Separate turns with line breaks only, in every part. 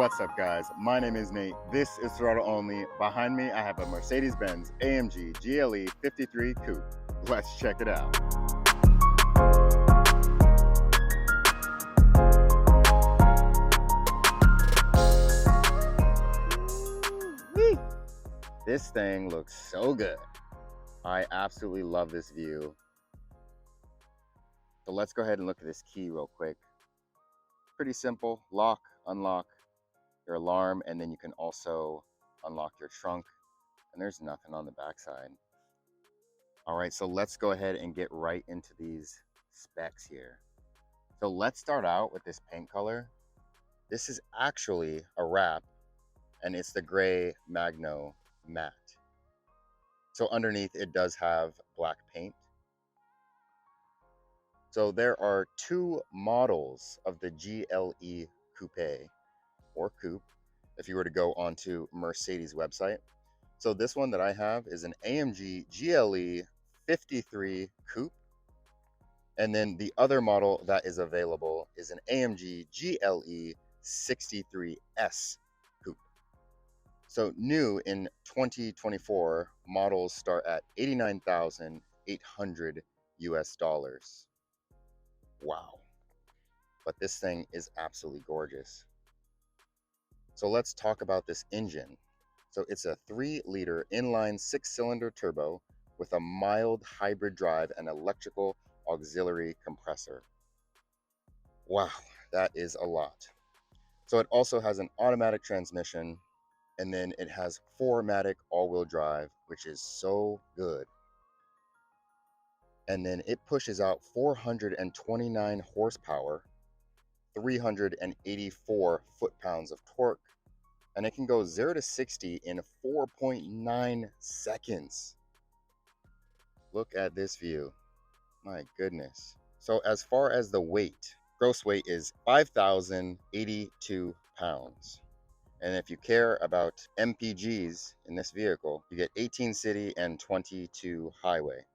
What's up, guys? My name is Nate. This is Throttle Only. Behind me, I have a Mercedes-Benz AMG GLE 53 Coupe. Let's check it out. Woo! This thing looks so good. I absolutely love this view. So let's go ahead and look at this key real quick. Pretty simple. Lock, unlock your alarm, and then you can also unlock your trunk, and there's nothing on the backside. All right, so let's go ahead and get right into these specs here. So let's start out with this paint color. This is actually a wrap, and it's the gray Magno matte. So underneath it does have black paint. So there are two models of the GLE Coupe or Coupe if you were to go onto Mercedes website. So this one that I have is an AMG GLE 53 Coupe. And then the other model that is available is an AMG GLE 63S Coupe. So new in 2024, models start at $89,800 US. Wow. But this thing is absolutely gorgeous. So let's talk about this engine. So it's a 3-liter inline 6-cylinder turbo with a mild hybrid drive and electrical auxiliary compressor. Wow, that is a lot. So it also has an automatic transmission, and then it has 4MATIC all-wheel drive, which is so good. And then it pushes out 429 horsepower, 384 foot-pounds of torque, and it can go 0 to 60 in 4.9 seconds. Look at this view. My goodness. So as far as the weight, gross weight is 5,082 pounds. And if you care about MPGs in this vehicle, you get 18 city and 22 highway.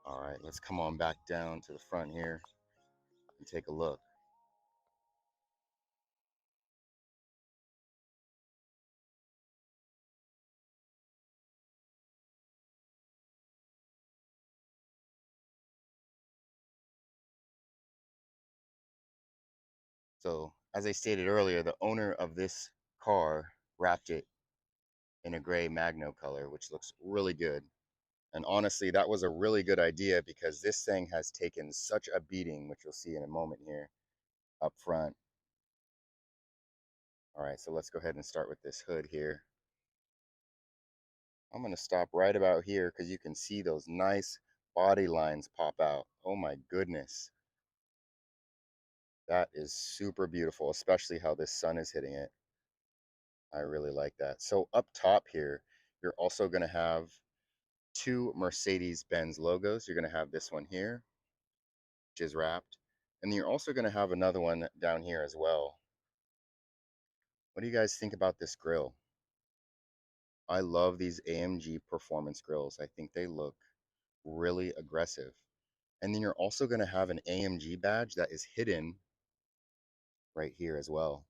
All right, let's come on back down to the front here and take a look. So as I stated earlier, the owner of this car wrapped it in a gray Magno color, which looks really good. And honestly, that was a really good idea because this thing has taken such a beating, which you'll see in a moment here up front. All right, so let's go ahead and start with this hood here. I'm going to stop right about here because you can see those nice body lines pop out. Oh my goodness. That is super beautiful, especially how this sun is hitting it. I really like that. So up top here, you're also going to have two Mercedes-Benz logos. You're going to have this one here, which is wrapped. And then you're also going to have another one down here as well. What do you guys think about this grille? I love these AMG performance grills. I think they look really aggressive. And then you're also going to have an AMG badge that is hidden right here as well.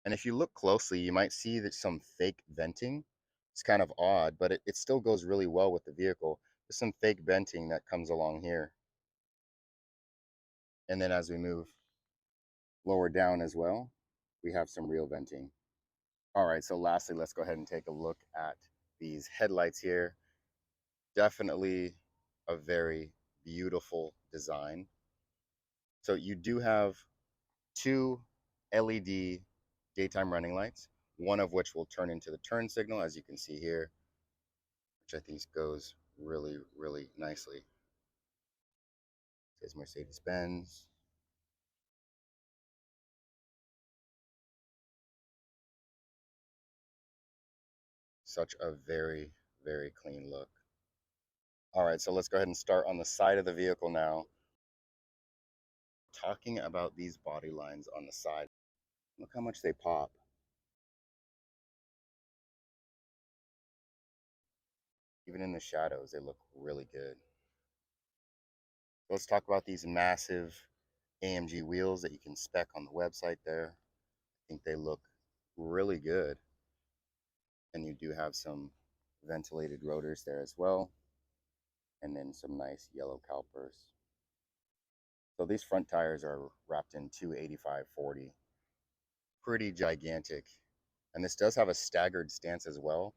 And if you look closely, you might see that some fake venting. It's kind of odd, but it still goes really well with the vehicle. There's some fake venting that comes along here. And then as we move lower down as well, we have some real venting. All right, so lastly, let's go ahead and take a look at these headlights here. Definitely a very beautiful design. So you do have two LED daytime running lights, one of which will turn into the turn signal, as you can see here, which I think goes really, really nicely. It says Mercedes-Benz. Such a very, very clean look. All right, so let's go ahead and start on the side of the vehicle now. Talking about these body lines on the side. Look how much they pop. Even in the shadows, they look really good. Let's talk about these massive AMG wheels that you can spec on the website there. I think they look really good. And you do have some ventilated rotors there as well. And then some nice yellow calipers. So these front tires are wrapped in 285/40. Pretty gigantic. And this does have a staggered stance as well.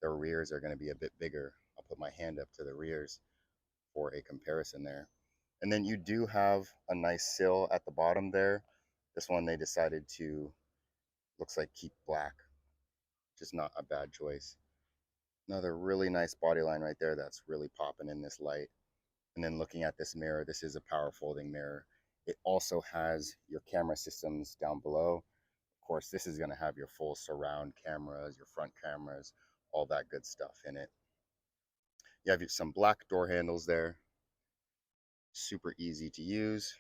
The rears are going to be a bit bigger. I'll put my hand up to the rears for a comparison there. And then you do have a nice sill at the bottom there. This one they decided to, looks like, keep black, which is not a bad choice. Another really nice body line right there that's really popping in this light. And then looking at this mirror, this is a power folding mirror. It also has your camera systems down below. Of course, this is going to have your full surround cameras, your front cameras, all that good stuff in it. You have some black door handles there. Super easy to use.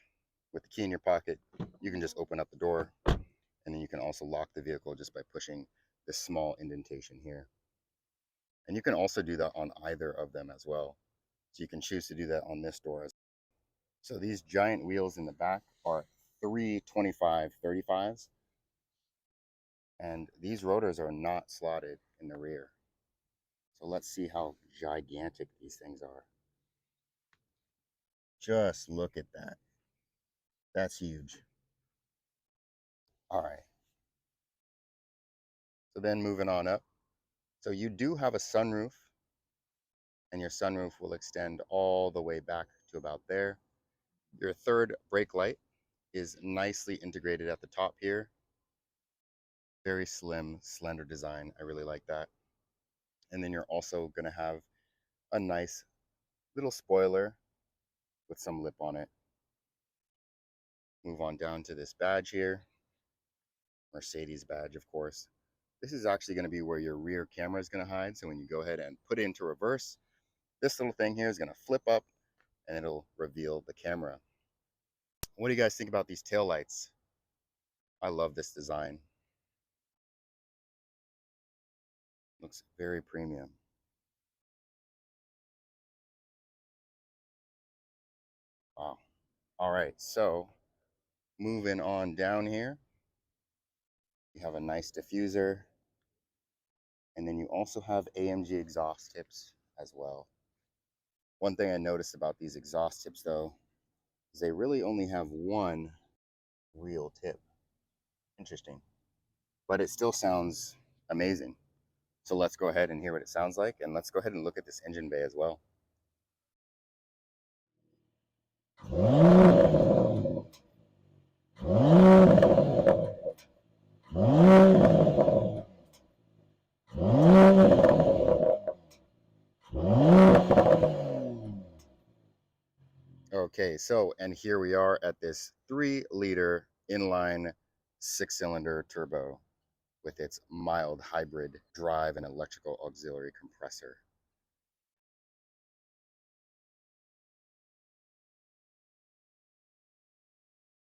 With the key in your pocket, you can just open up the door, and then you can also lock the vehicle just by pushing this small indentation here. And you can also do that on either of them as well. So you can choose to do that on this door as well. So these giant wheels in the back are 325/35s, and these rotors are not slotted in the rear. So let's see how gigantic these things are. Just look at that. That's huge. All right. So then moving on up. So you do have a sunroof, and your sunroof will extend all the way back to about there. Your third brake light is nicely integrated at the top here. Very slim, slender design. I really like that. And then you're also going to have a nice little spoiler with some lip on it. Move on down to this badge here. Mercedes badge, of course. This is actually going to be where your rear camera is going to hide. So when you go ahead and put it into reverse, this little thing here is going to flip up and it'll reveal the camera. What do you guys think about these tail lights? I love this design. Looks very premium. Wow. All right, so moving on down here, you have a nice diffuser, and then you also have AMG exhaust tips as well. One thing I noticed about these exhaust tips though, is they really only have one real tip. Interesting. But it still sounds amazing. So let's go ahead and hear what it sounds like, and let's go ahead and look at this engine bay as well. Okay, so, and here we are at this 3-liter inline 6-cylinder turbo with its mild hybrid drive and electrical auxiliary compressor.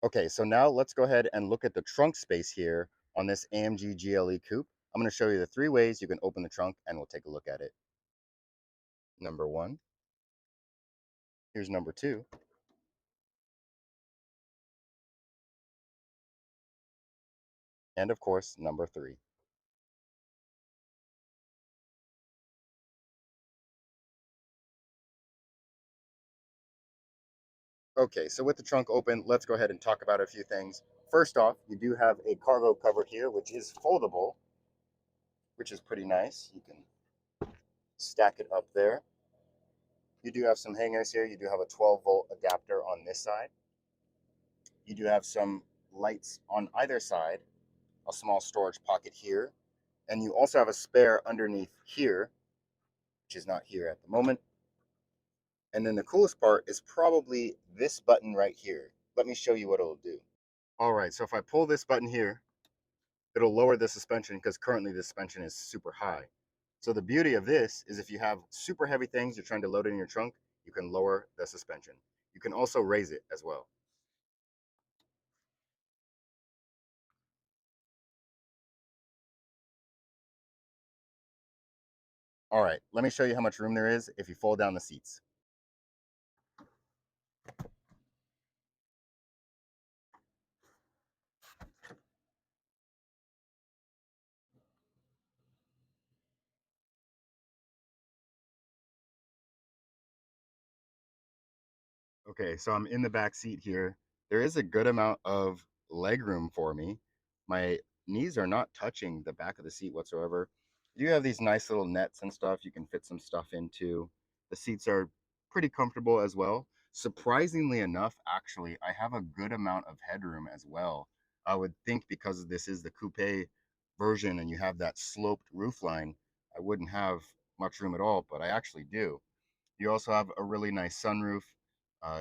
Okay, so now let's go ahead and look at the trunk space here on this AMG GLE Coupe. I'm going to show you the 3 ways you can open the trunk, and we'll take a look at it. Number 1. Here's number 2. And of course, number 3. Okay, so with the trunk open, let's go ahead and talk about a few things. First off, you do have a cargo cover here, which is foldable, which is pretty nice. You can stack it up there. You do have some hangers here. You do have a 12-volt adapter on this side. You do have some lights on either side, a small storage pocket here, and you also have a spare underneath here, which is not here at the moment. And then the coolest part is probably this button right here. Let me show you what it'll do. All right, so if I pull this button here, it'll lower the suspension because currently the suspension is super high. So the beauty of this is if you have super heavy things you're trying to load in your trunk, you can lower the suspension. You can also raise it as well. All right, let me show you how much room there is if you fold down the seats. Okay, so I'm in the back seat here. There is a good amount of leg room for me. My knees are not touching the back of the seat whatsoever. You have these nice little nets and stuff you can fit some stuff into. The seats are pretty comfortable as well. Surprisingly enough, actually, I have a good amount of headroom as well. I would think because this is the coupe version and you have that sloped roofline, I wouldn't have much room at all, but I actually do. You also have a really nice sunroof.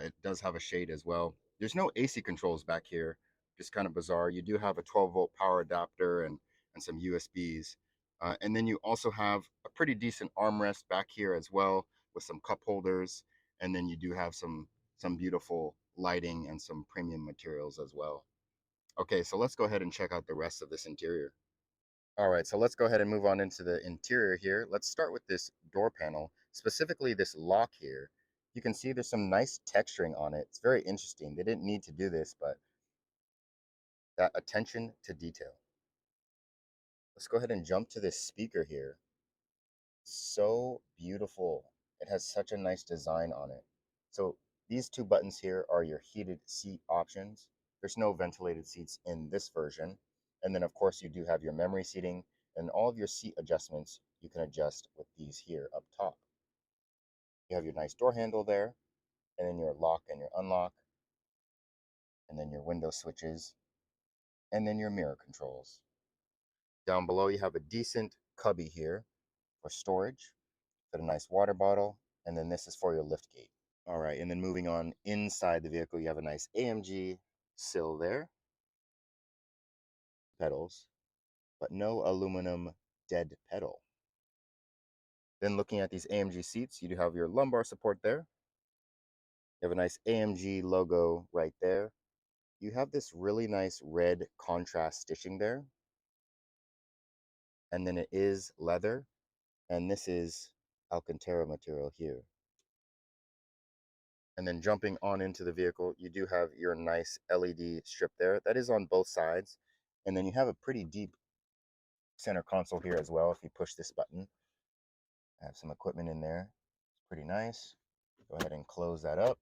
It does have a shade as well. There's no AC controls back here, just kind of bizarre. You do have a 12-volt power adapter and some USBs. And then you also have a pretty decent armrest back here as well with some cup holders. And then you do have some beautiful lighting and some premium materials as well. Okay, so let's go ahead and check out the rest of this interior. All right, so let's go ahead and move on into the interior here. Let's start with this door panel, specifically this lock here. You can see there's some nice texturing on it. It's very interesting. They didn't need to do this, but that attention to detail. Let's go ahead and jump to this speaker here. So beautiful. It has such a nice design on it. So these two buttons here are your heated seat options. There's no ventilated seats in this version. And then of course you do have your memory seating and all of your seat adjustments you can adjust with these here up top. You have your nice door handle there, and then your lock and your unlock, and then your window switches, and then your mirror controls. Down below you have a decent cubby here for storage, got a nice water bottle, and then this is for your lift gate. All right, and then moving on inside the vehicle, you have a nice AMG sill there, pedals, but no aluminum dead pedal. Then looking at these AMG seats, you do have your lumbar support there. You have a nice AMG logo right there. You have this really nice red contrast stitching there. And then it is leather, and this is Alcantara material here. And then jumping on into the vehicle, you do have your nice LED strip there. That is on both sides. And then you have a pretty deep center console here as well. If you push this button, I have some equipment in there. It's pretty nice. Go ahead and close that up.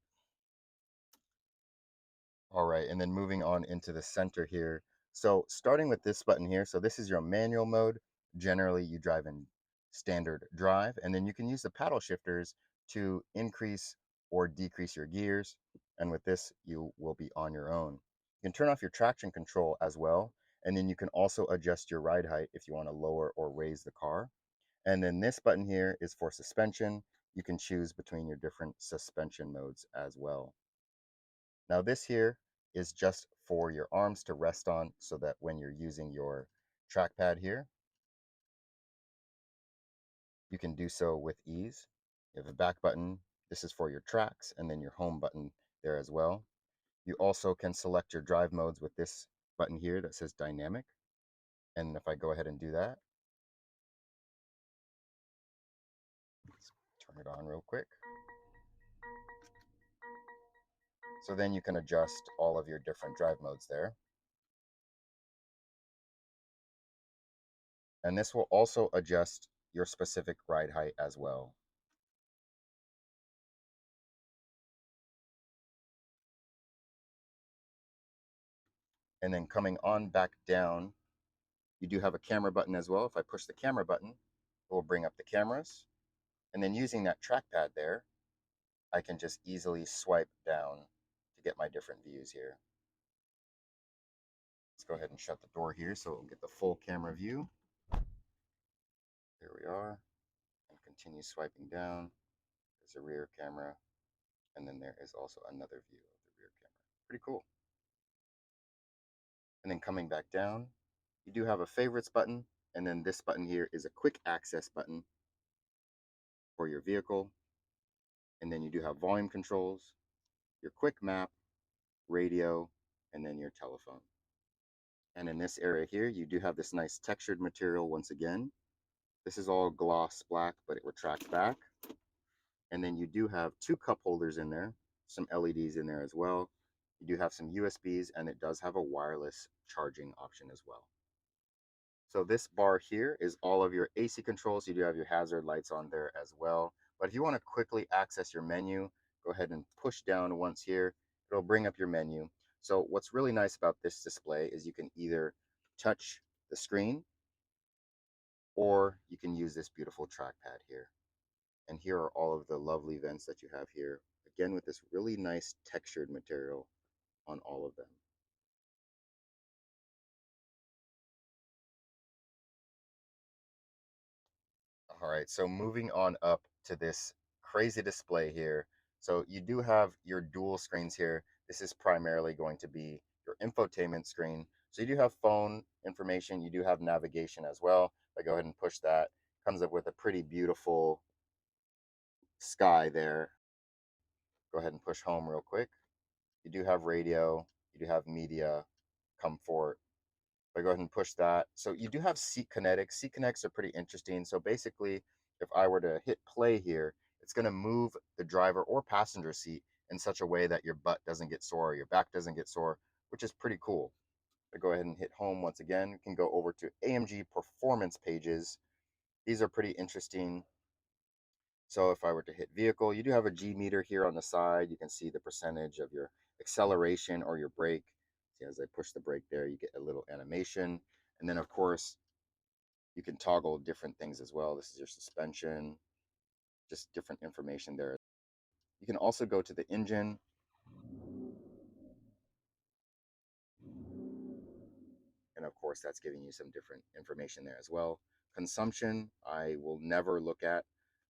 All right, and then moving on into the center here. So starting with this button here, so this is your manual mode. Generally, you drive in standard drive, and then you can use the paddle shifters to increase or decrease your gears. And with this, you will be on your own. You can turn off your traction control as well, and then you can also adjust your ride height if you want to lower or raise the car. And then this button here is for suspension. You can choose between your different suspension modes as well. Now this here is just for your arms to rest on so that when you're using your trackpad here, you can do so with ease. You have a back button. This is for your tracks, and then your home button there as well. You also can select your drive modes with this button here that says dynamic. And if I go ahead and do that, let's turn it on real quick. So then you can adjust all of your different drive modes there. And this will also adjust your specific ride height as well. And then coming on back down, you do have a camera button as well. If I push the camera button, it will bring up the cameras. And then using that trackpad there, I can just easily swipe down to get my different views here. Let's go ahead and shut the door here so we'll get the full camera view. There we are. And continue swiping down. There's a rear camera. And then there is also another view of the rear camera. Pretty cool. And then coming back down, you do have a favorites button. And then this button here is a quick access button for your vehicle. And then you do have volume controls, your quick map, radio, and then your telephone. And in this area here, you do have this nice textured material once again. This is all gloss black, but it retracts back. And then you do have two cup holders in there, some LEDs in there as well. You do have some USBs, and it does have a wireless charging option as well. So this bar here is all of your AC controls. You do have your hazard lights on there as well. But if you want to quickly access your menu, Go ahead and push down once here. It'll bring up your menu. So what's really nice about this display is you can either touch the screen or you can use this beautiful trackpad here. And here are all of the lovely vents that you have here. Again, with this really nice textured material on all of them. All right, so moving on up to this crazy display here. So you do have your dual screens here. This is primarily going to be your infotainment screen. So you do have phone information, you do have navigation as well. If I go ahead and push that, comes up with a pretty beautiful sky there. Go ahead and push home real quick. You do have radio, you do have media, comfort. If I go ahead and push that, so you do have seat kinetics. Seat kinetics are pretty interesting. So basically, if I were to hit play here, it's going to move the driver or passenger seat in such a way that your butt doesn't get sore or your back doesn't get sore, which is pretty cool. If I go ahead and hit home once again, we can go over to AMG performance pages. These are pretty interesting. So if I were to hit vehicle, you do have a G meter here on the side. You can see the percentage of your acceleration or your brake. See, as I push the brake there, you get a little animation. And then of course, you can toggle different things as well. This is your suspension, just different information there. You can also go to the engine. And of course, that's giving you some different information there as well. Consumption, I will never look at.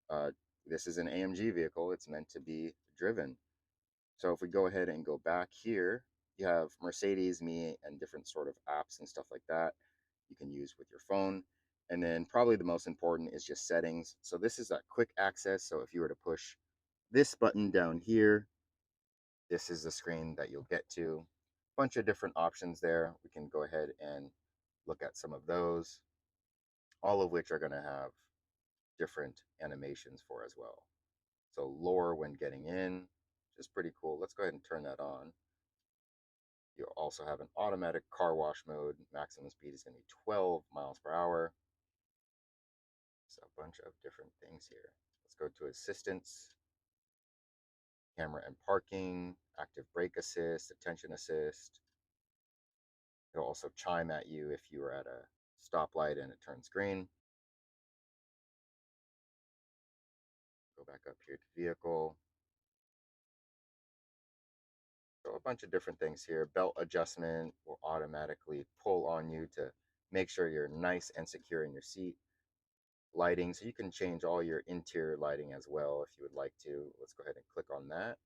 Uh, this is an AMG vehicle. It's meant to be driven. So if we go ahead and go back here, you have Mercedes, me, and different sort of apps and stuff like that you can use with your phone. And then probably the most important is just settings. So this is that quick access. So if you were to push this button down here, this is the screen that you'll get to. Bunch of different options there. We can go ahead and look at some of those, all of which are going to have different animations for as well. So lower when getting in, which is pretty cool. Let's go ahead and turn that on. You also have an automatic car wash mode. Maximum speed is going to be 12 miles per hour. So a bunch of different things here. Let's go to assistance, camera and parking, active brake assist, attention assist. It'll also chime at you if you are at a stoplight and it turns green. Go back up here to vehicle. So a bunch of different things here. Belt adjustment will automatically pull on you to make sure you're nice and secure in your seat. Lighting, so you can change all your interior lighting as well if you would like to. Let's go ahead and click on that.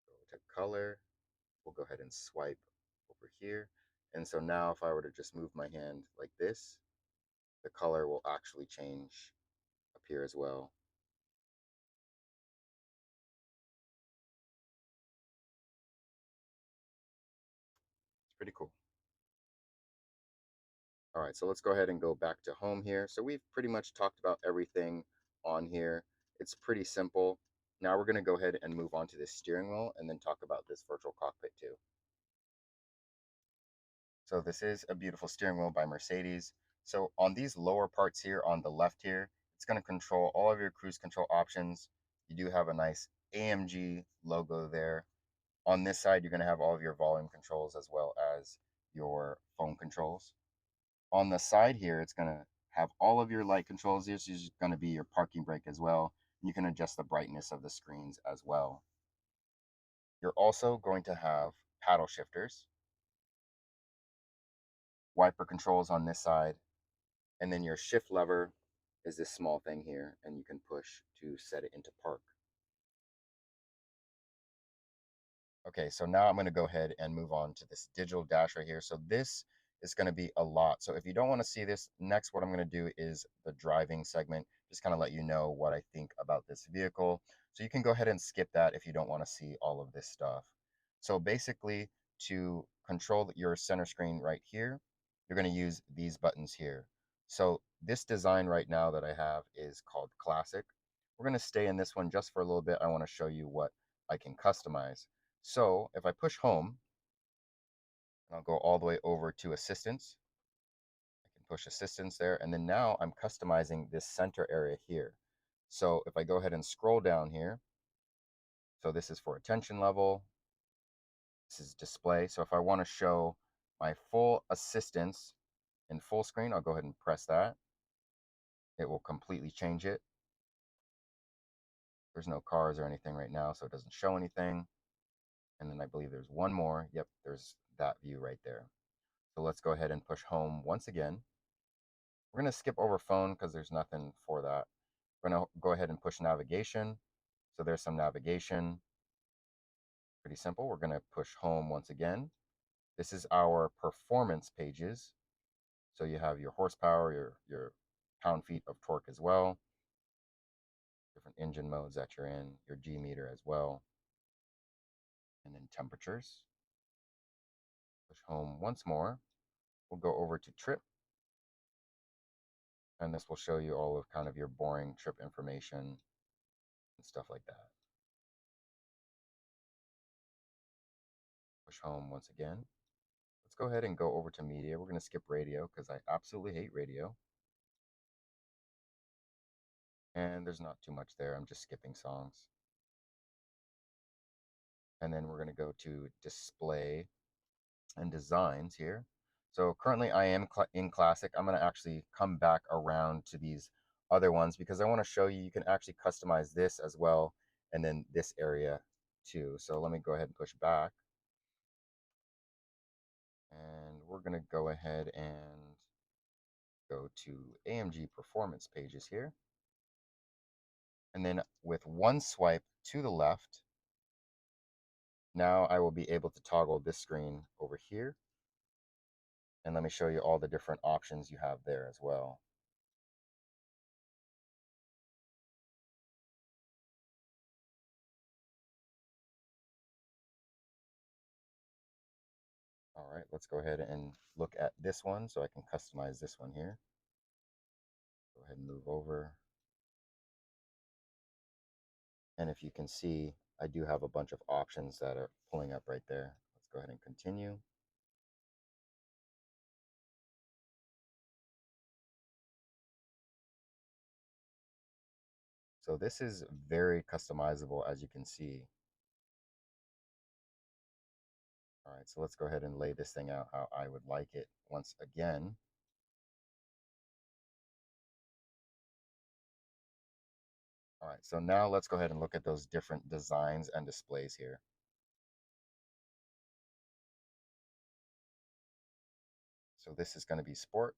Go to color. We'll go ahead and swipe over here. And so now if I were to just move my hand like this, the color will actually change up here as well. It's pretty cool. All right, so let's go ahead and go back to home here. So we've pretty much talked about everything on here. It's pretty simple. Now we're going to go ahead and move on to this steering wheel and then talk about this virtual cockpit too. So this is a beautiful steering wheel by Mercedes. So on these lower parts here on the left here, it's going to control all of your cruise control options. You do have a nice AMG logo there. On this side, you're going to have all of your volume controls as well as your phone controls. On the side here, it's going to have all of your light controls. This is going to be your parking brake as well. You can adjust the brightness of the screens as well. You're also going to have paddle shifters, wiper controls on this side, and then your shift lever is this small thing here, and you can push to set it into park. Okay, so now I'm going to go ahead and move on to this digital dash right here. So this is going to be a lot. So if you don't want to see this, next what I'm going to do is the driving segment, just kind of let you know what I think about this vehicle. So you can go ahead and skip that if you don't want to see all of this stuff. So basically, to control your center screen right here, you're going to use these buttons here. So this design right now that I have is called Classic. We're going to stay in this one just for a little bit. I want to show you what I can customize. So if I push home, and I'll go all the way over to assistance, I can push assistance there, and then now I'm customizing this center area here. So if I go ahead and scroll down here, So this is for attention level. This is display. So if I want to show my full assistance in full screen, I'll go ahead and press that. It will completely change it. There's no cars or anything right now, so it doesn't show anything. And then I believe there's one more. Yep, there's that view right there. So let's go ahead and push home once again. We're going to skip over phone because there's nothing for that. We're going to go ahead and push navigation. So there's some navigation. Pretty simple. We're going to push home once again. This is our performance pages. So you have your horsepower, your pound-feet of torque as well. Different engine modes that you're in, your G meter as well. And then temperatures. Push home once more. We'll go over to trip. And this will show you all of kind of your boring trip information and stuff like that. Push home once again. Let's go ahead and go over to media. We're going to skip radio because I absolutely hate radio. And there's not too much there. I'm just skipping songs. And then we're going to go to display and designs here. So currently I am in classic. I'm going to actually come back around to these other ones because I want to show you you can actually customize this as well, and then this area too. So let me go ahead and push back. And we're going to go ahead and go to AMG performance pages here. And then with one swipe to the left, now I will be able to toggle this screen over here. And let me show you all the different options you have there as well. All right, let's go ahead and look at this one so I can customize this one here. Go ahead and move over. And if you can see, I do have a bunch of options that are pulling up right there. Let's go ahead and continue. So this is very customizable, as you can see. All right, so let's go ahead and lay this thing out how I would like it once again. All right, so now let's go ahead and look at those different designs and displays here. So this is going to be sport.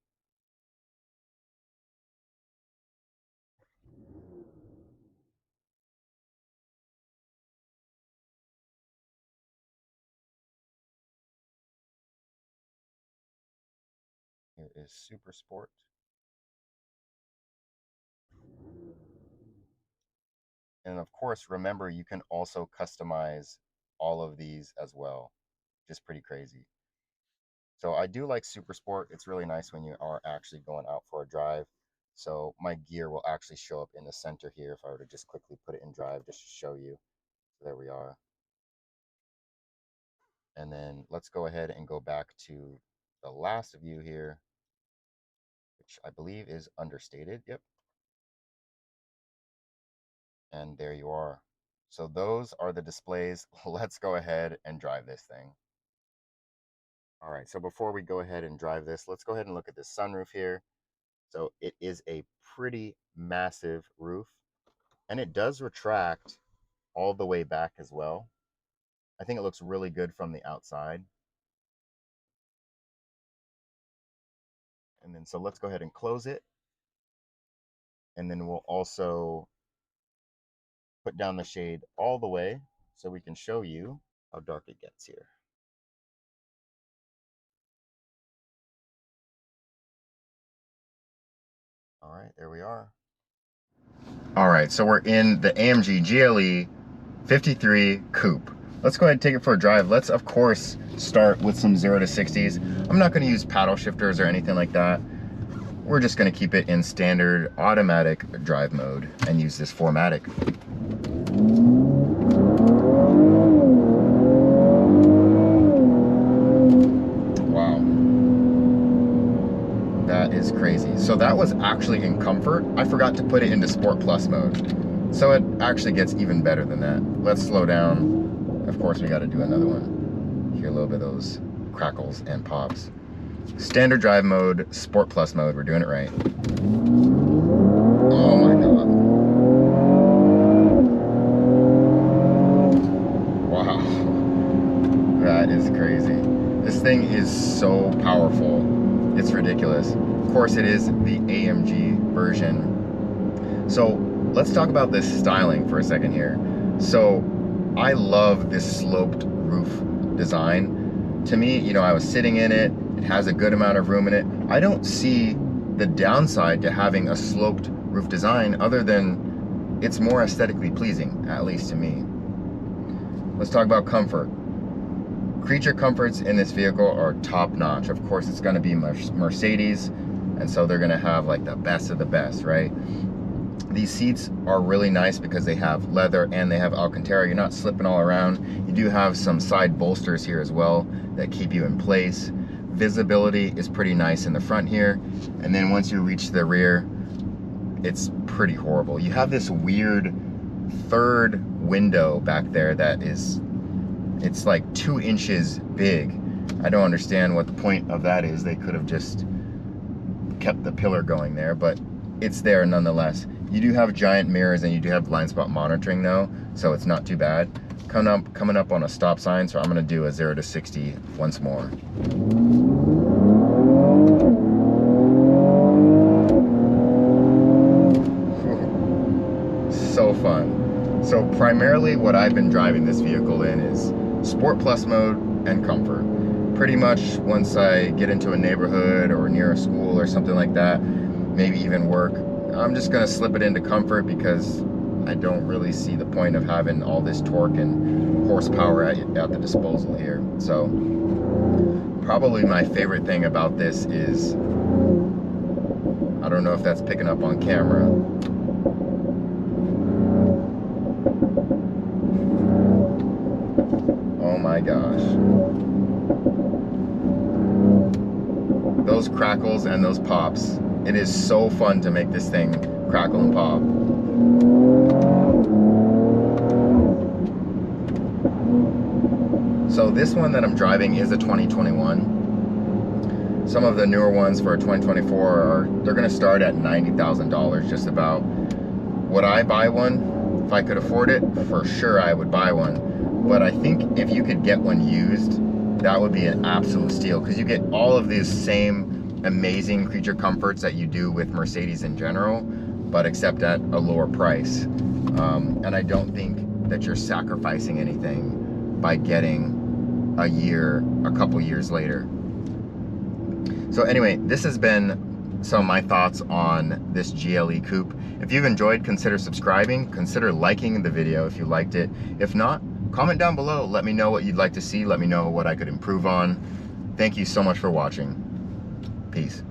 Here is super sport. And of course, remember, you can also customize all of these as well. Just pretty crazy. So I do like super sport. It's really nice when you are actually going out for a drive. So my gear will actually show up in the center here if I were to just quickly put it in drive just to show you. So there we are. And then let's go ahead and go back to the last view here, which I believe is understated. Yep. And there you are. So those are the displays. Let's go ahead and drive this thing. All right, so before we go ahead and drive this, let's go ahead and look at this sunroof here. So it is a pretty massive roof, and it does retract all the way back as well. I think it looks really good from the outside. And then so let's go ahead and close it. And then we'll also put down the shade all the way so we can show you how dark it gets here. All right, there we are. All right, so we're in the AMG GLE 53 Coupe. Let's go ahead and take it for a drive. Let's, of course, start with some 0 to 60s. I'm not going to use paddle shifters or anything like that. We're just going to keep it in standard automatic drive mode and use this 4MATIC. Wow. That is crazy. So that was actually in comfort. I forgot to put it into Sport Plus mode. So it actually gets even better than that. Let's slow down. Of course, we got to do another one. Hear a little bit of those crackles and pops. Standard drive mode, Sport Plus mode. We're doing it right. Oh my God. Wow. That is crazy. This thing is so powerful. It's ridiculous. Of course, it is the AMG version. So let's talk about this styling for a second here. So I love this sloped roof design. To me, you know, I was sitting in it. It has a good amount of room in it. I don't see the downside to having a sloped roof design other than it's more aesthetically pleasing, at least to me. Let's talk about comfort. Creature comforts in this vehicle are top notch. Of course, it's gonna be Mercedes, and so they're gonna have like the best of the best, right? These seats are really nice because they have leather and they have Alcantara. You're not slipping all around. You do have some side bolsters here as well that keep you in place. Visibility is pretty nice in the front here. And then once you reach the rear, it's pretty horrible. You have this weird third window back there that is, it's like 2 inches big. I don't understand what the point of that is. They could have just kept the pillar going there, but it's there nonetheless. You do have giant mirrors and you do have blind spot monitoring though, so it's not too bad. Coming up on a stop sign, so I'm gonna do a 0 to 60 once more. So fun. So primarily what I've been driving this vehicle in is Sport Plus mode and comfort. Pretty much once I get into a neighborhood or near a school or something like that, maybe even work, I'm just gonna slip it into comfort because I don't really see the point of having all this torque and horsepower at the disposal here. So probably my favorite thing about this is, I don't know if that's picking up on camera. Oh my gosh. Those crackles and those pops. It is so fun to make this thing crackle and pop. So this one that I'm driving is a 2021. Some of the newer ones for 2024 they're gonna start at $90,000 just about. Would I buy one? If I could afford it, for sure I would buy one. But I think if you could get one used, that would be an absolute steal because you get all of these same amazing creature comforts that you do with Mercedes in general, but except at a lower price. And I don't think that you're sacrificing anything by getting a couple years later. So anyway, this has been some of my thoughts on this GLE Coupe. If you've enjoyed, consider subscribing, consider liking the video if you liked it. If not, comment down below, let me know what you'd like to see, let me know what I could improve on. Thank you so much for watching. Peace.